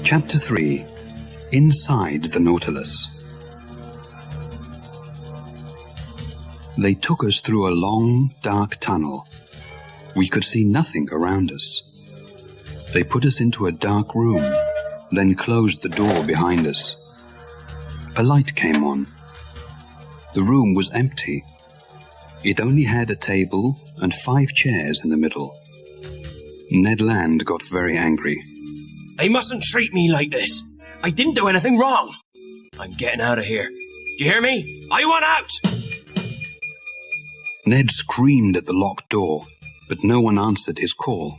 Chapter 3. Inside the Nautilus. They took us through a long, dark tunnel. We could see nothing around us. They put us into a dark room, then closed the door behind us. A light came on. The room was empty. It only had a table and 5 chairs in the middle. Ned Land got very angry. They mustn't treat me like this. I didn't do anything wrong. I'm getting out of here. Do you hear me? I want out! Ned screamed at the locked door, but no one answered his call.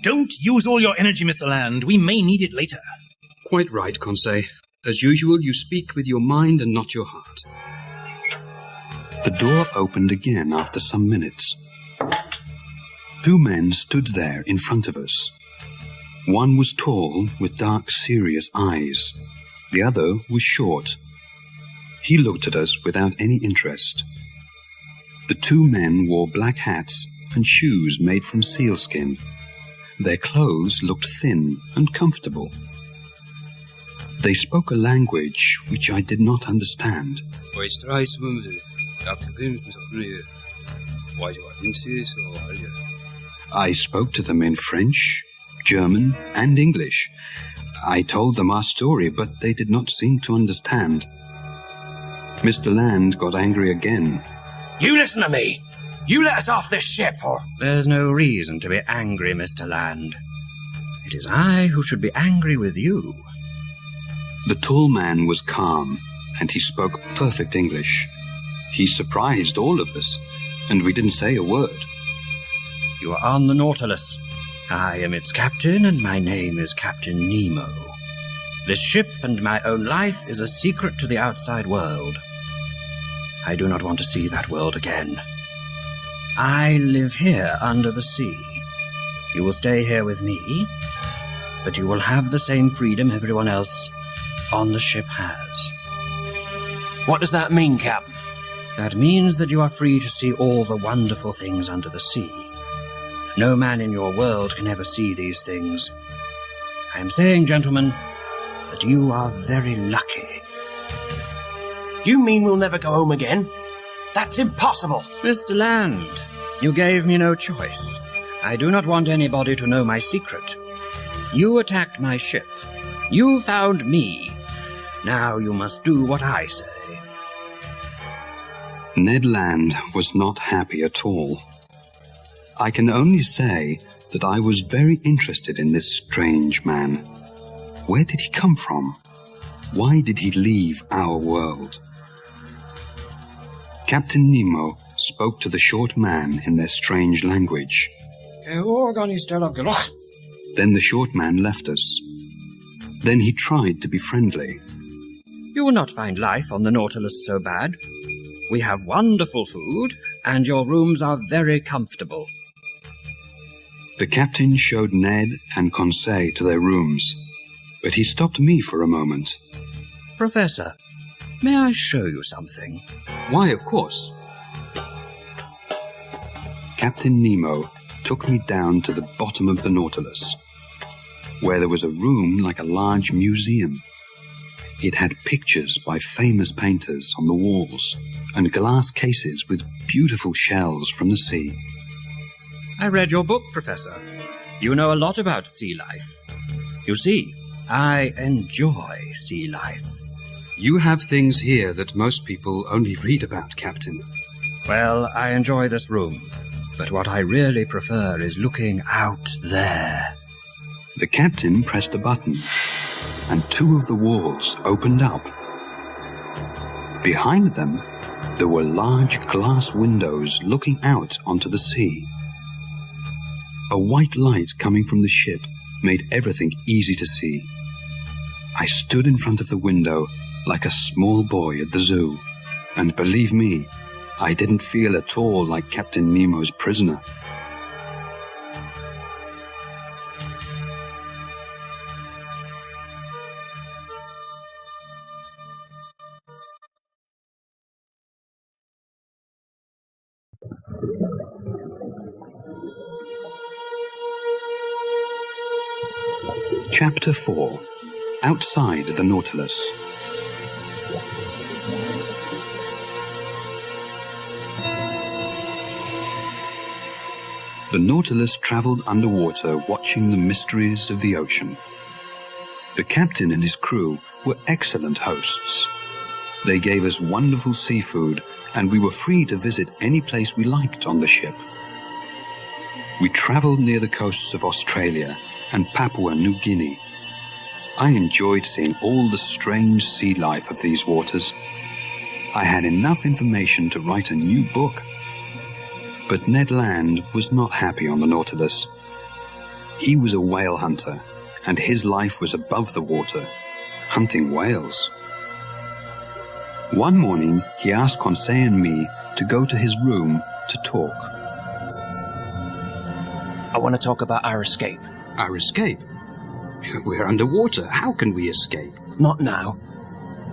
Don't use all your energy, Mr. Land. We may need it later. Quite right, Conseil. As usual, you speak with your mind and not your heart. The door opened again after some minutes. 2 men stood there in front of us. One was tall, with dark, serious eyes. The other was short. He looked at us without any interest. The 2 men wore black hats and shoes made from sealskin. Their clothes looked thin and comfortable. They spoke a language which I did not understand. I spoke to them in French, German, and English. I told them our story, but they did not seem to understand. Mr. Land got angry again. You listen to me. You let us off this ship, or... There's no reason to be angry, Mr. Land. It is I who should be angry with you. The tall man was calm, and he spoke perfect English. He surprised all of us, and we didn't say a word. You are on the Nautilus. I am its captain, and my name is Captain Nemo. This ship and my own life is a secret to the outside world. I do not want to see that world again. I live here under the sea. You will stay here with me, but you will have the same freedom everyone else on the ship has. What does that mean, Cap? That means that you are free to see all the wonderful things under the sea. No man in your world can ever see these things. I am saying, gentlemen, that you are very lucky. You mean we'll never go home again? That's impossible. Mr. Land, you gave me no choice. I do not want anybody to know my secret. You attacked my ship. You found me. Now you must do what I say. Ned Land was not happy at all. I can only say that I was very interested in this strange man. Where did he come from? Why did he leave our world? Captain Nemo spoke to the short man in their strange language. Then the short man left us. Then he tried to be friendly. You will not find life on the Nautilus so bad. We have wonderful food, and your rooms are very comfortable. The captain showed Ned and Conseil to their rooms, but he stopped me for a moment. Professor, may I show you something? Why, of course. Captain Nemo took me down to the bottom of the Nautilus, where there was a room like a large museum. It had pictures by famous painters on the walls and glass cases with beautiful shells from the sea. I read your book, Professor. You know a lot about sea life. You see, I enjoy sea life. You have things here that most people only read about, Captain. Well, I enjoy this room, but what I really prefer is looking out there. The captain pressed a button, and 2 of the walls opened up. Behind them, there were large glass windows looking out onto the sea. A white light coming from the ship made everything easy to see. I stood in front of the window like a small boy at the zoo, and believe me, I didn't feel at all like Captain Nemo's prisoner. Chapter 4. outside the Nautilus. The Nautilus traveled underwater, watching the mysteries of the ocean. The captain and his crew were excellent hosts. They gave us wonderful seafood, and we were free to visit any place we liked on the ship. We traveled near the coasts of Australia and Papua New Guinea. I enjoyed seeing all the strange sea life of these waters. I had enough information to write a new book. But Ned Land was not happy on the Nautilus. He was a whale hunter, and his life was above the water, hunting whales. One morning, he asked Conseil and me to go to his room to talk. I want to talk about our escape. Our escape? We're underwater. How can we escape? Not now.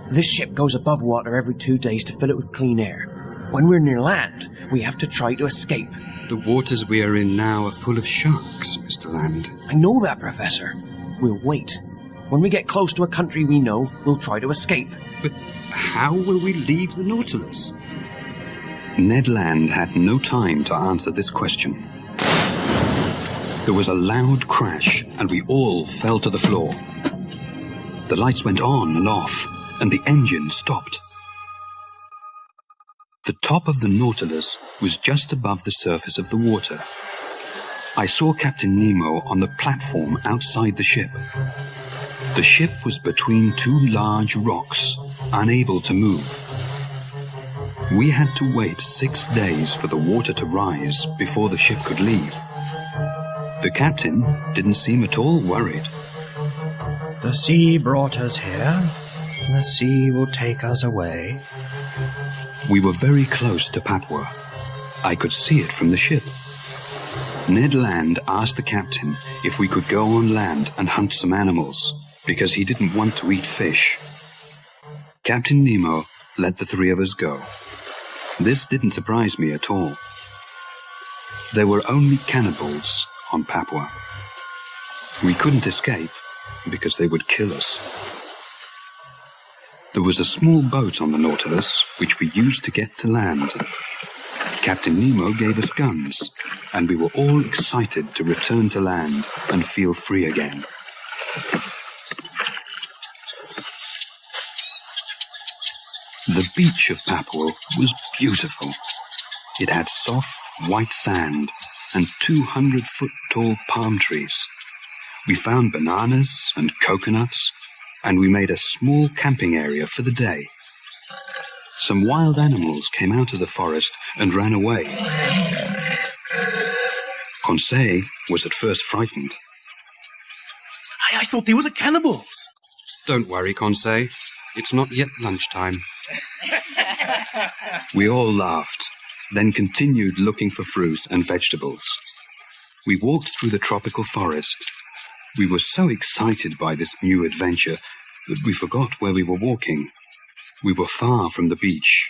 This ship goes above water every 2 days to fill it with clean air. When we're near land, we have to try to escape. The waters we are in now are full of sharks, Mr. Land. I know that, Professor. We'll wait. When we get close to a country we know, we'll try to escape. But how will we leave the Nautilus? Ned Land had no time to answer this question. There was a loud crash, and we all fell to the floor. The lights went on and off, and the engine stopped. The top of the Nautilus was just above the surface of the water. I saw Captain Nemo on the platform outside the ship. The ship was between two large rocks, unable to move. We had to wait 6 days for the water to rise before the ship could leave. The captain didn't seem at all worried. The sea brought us here. The sea will take us away. We were very close to Papua. I could see it from the ship. Ned Land asked the captain if we could go on land and hunt some animals, because he didn't want to eat fish. Captain Nemo let the three of us go. This didn't surprise me at all. There were only cannibals on Papua. We couldn't escape because they would kill us. There was a small boat on the Nautilus which we used to get to land. Captain Nemo gave us guns, and we were all excited to return to land and feel free again. The beach of Papua was beautiful. It had soft, white sand and 200-foot-tall palm trees. We found bananas and coconuts, and we made a small camping area for the day. Some wild animals came out of the forest and ran away. Conseil was at first frightened. I thought they were the cannibals. Don't worry, Conseil. It's not yet lunchtime. We all laughed, then continued looking for fruit and vegetables. We walked through the tropical forest. We were so excited by this new adventure that we forgot where we were walking. We were far from the beach.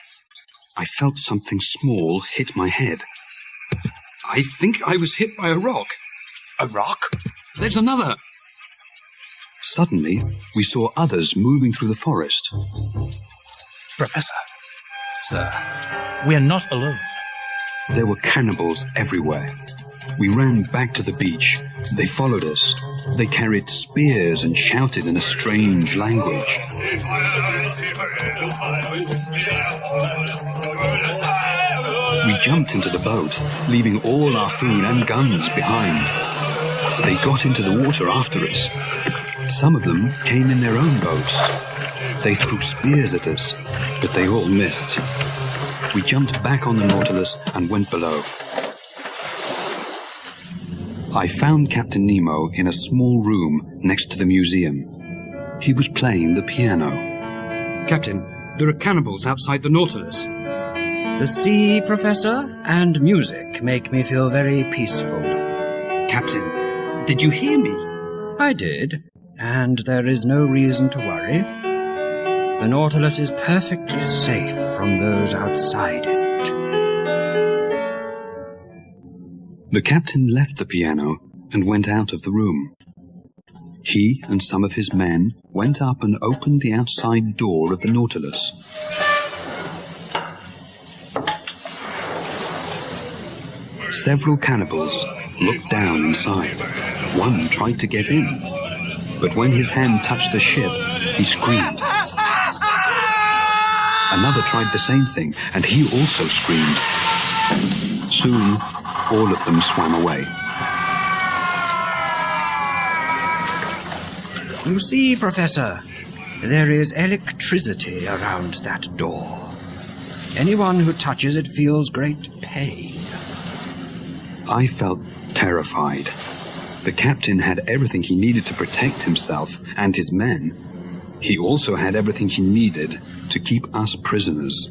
I felt something small hit my head. I think I was hit by a rock. A rock? There's another. Suddenly, we saw others moving through the forest. Professor, sir, we are not alone. There were cannibals everywhere. We ran back to the beach. They followed us. They carried spears and shouted in a strange language. We jumped into the boat, leaving all our food and guns behind. They got into the water after us. Some of them came in their own boats. They threw spears at us, but they all missed. We jumped back on the Nautilus and went below. I found Captain Nemo in a small room next to the museum. He was playing the piano. Captain, there are cannibals outside the Nautilus. The sea, Professor, and music make me feel very peaceful. Captain, did you hear me? I did, and there is no reason to worry. The Nautilus is perfectly safe from those outside it. The captain left the piano and went out of the room. He and some of his men went up and opened the outside door of the Nautilus. Several cannibals looked down inside. One tried to get in, but when his hand touched the ship, he screamed. Another tried the same thing, and he also screamed. Soon, all of them swam away. You see, Professor, there is electricity around that door. Anyone who touches it feels great pain. I felt terrified. The captain had everything he needed to protect himself and his men. He also had everything he needed to keep us prisoners.